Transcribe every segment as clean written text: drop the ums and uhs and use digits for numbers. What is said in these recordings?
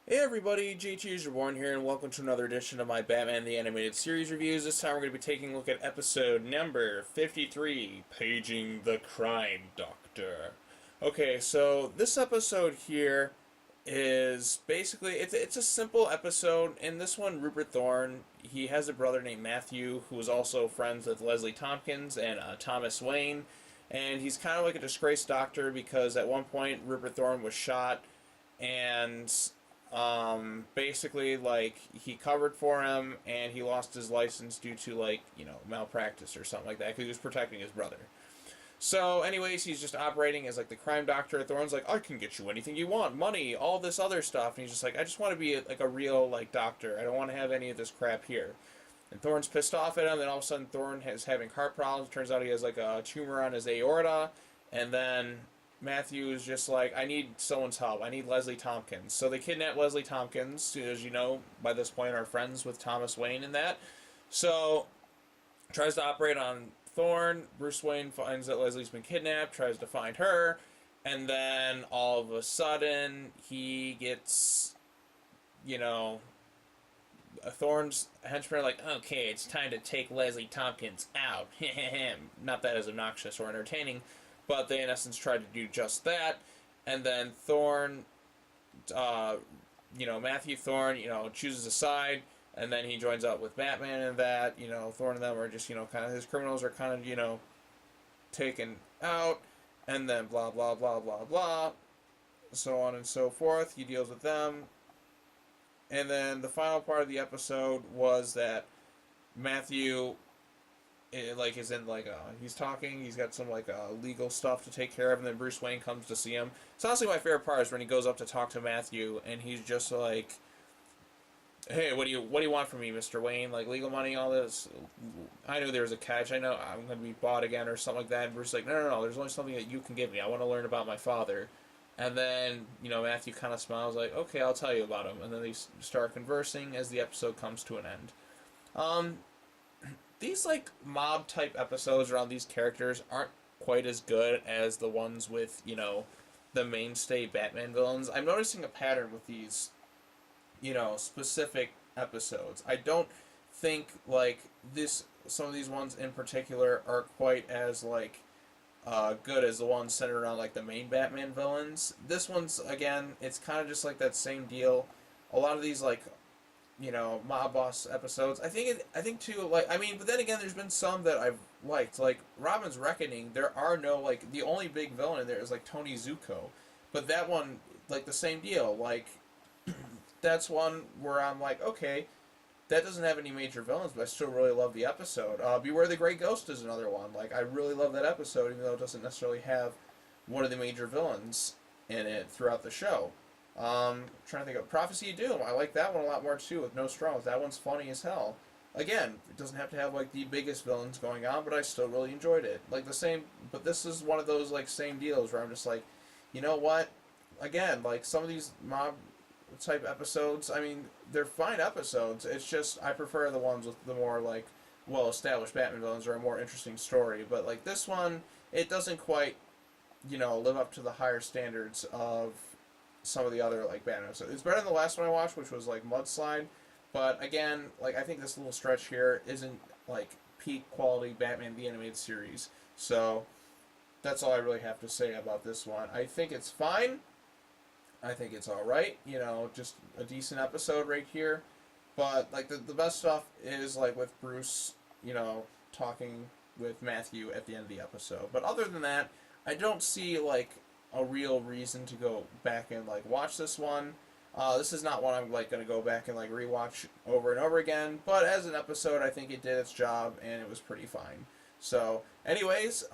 Hey everybody, JTISREBORN here, and welcome to another edition of my Batman the Animated Series reviews. This time we're going to be taking a look at episode number 53, Paging the Crime Doctor. Okay, so this episode here is basically, it's a simple episode. In this one, Rupert Thorne, he has a brother named Matthew, who is also friends with Leslie Tompkins and Thomas Wayne, and he's kind of like a disgraced doctor because at one point Rupert Thorne was shot, and basically, like, he covered for him, and he lost his license due to, like, malpractice or something like that, because he was protecting his brother. So, anyways, he's just operating as, like, the crime doctor. Thorne's like, I can get you anything you want, money, all this other stuff, and he's just like, I just want to be, like, a real, like, doctor. I don't want to have any of this crap here. And Thorne's pissed off at him, then all of a sudden Thorne is having heart problems. Turns out he has, like, a tumor on his aorta, and then Matthew is just like, I need someone's help. I need Leslie Tompkins. So they kidnap Leslie Tompkins, who, as you know, by this point are friends with Thomas Wayne and that. So, tries to operate on Thorne. Bruce Wayne finds that Leslie's been kidnapped, tries to find her, and then all of a sudden, he gets, Thorne's henchmen are like, okay, it's time to take Leslie Tompkins out. Not that as obnoxious or entertaining, but they, in essence, tried to do just that. And then Thorne, Matthew Thorne, chooses a side, and then he joins up with Batman and that. Thorne and them are just, kind of, his criminals are kind of, taken out, and then blah, blah, blah, blah, blah, so on and so forth. He deals with them. And then the final part of the episode was that Matthew he's talking, he's got some legal stuff to take care of, and then Bruce Wayne comes to see him. So honestly, my favorite part is when he goes up to talk to Matthew, and he's just like, hey, what do you want from me, Mr. Wayne? Like, legal money, all this. I knew there was a catch. I know I'm going to be bought again or something like that. And Bruce is like, no, there's only something that you can give me. I want to learn about my father. And then, Matthew kind of smiles like, okay, I'll tell you about him. And then they start conversing as the episode comes to an end. These, mob-type episodes around these characters aren't quite as good as the ones with, the mainstay Batman villains. I'm noticing a pattern with these, specific episodes. I don't think, some of these ones in particular are quite as, good as the ones centered around, the main Batman villains. This one's, again, it's kind of just like that same deal. A lot of these, mob boss episodes. I think too, but then again, there's been some that I've liked. Like, Robin's Reckoning, there are no, the only big villain in there is, Tony Zuko. But that one, the same deal. That's one where I'm like, okay, that doesn't have any major villains, but I still really love the episode. Beware the Grey Ghost is another one. I really love that episode, even though it doesn't necessarily have one of the major villains in it throughout the show. Trying to think of Prophecy of Doom. I like that one a lot more too, with Nostromo. That one's funny as hell. Again, it doesn't have to have the biggest villains going on, but I still really enjoyed it. But this is one of those same deals where I'm just like, you know what? Again, some of these mob type episodes, I mean, they're fine episodes. It's just I prefer the ones with the more well-established Batman villains or a more interesting story. But this one, it doesn't quite live up to the higher standards of some of the other Batman episodes. It's better than the last one I watched, which was Mudslide. But again, I think this little stretch here isn't peak quality Batman the Animated Series. So that's all I really have to say about this one. I think it's fine. I think it's alright, just a decent episode right here. But, the best stuff is, with Bruce, talking with Matthew at the end of the episode. But other than that, I don't see, a real reason to go back and, watch this one. This is not one I'm, going to go back and, rewatch over and over again. But as an episode, I think it did its job, and it was pretty fine. So, anyways,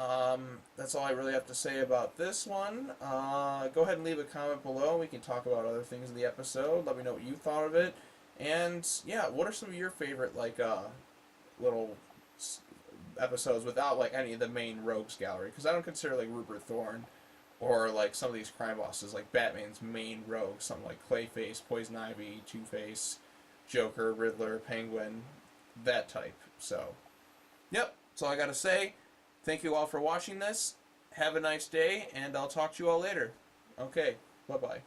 that's all I really have to say about this one. Go ahead and leave a comment below. We can talk about other things in the episode. Let me know what you thought of it. And, yeah, what are some of your favorite, little episodes without, any of the main rogues gallery? Because I don't consider, Rupert Thorne or, some of these crime bosses, Batman's main rogues. Something like Clayface, Poison Ivy, Two-Face, Joker, Riddler, Penguin, that type. So, yep. That's all I gotta say. Thank you all for watching this. Have a nice day, and I'll talk to you all later. Okay, bye-bye.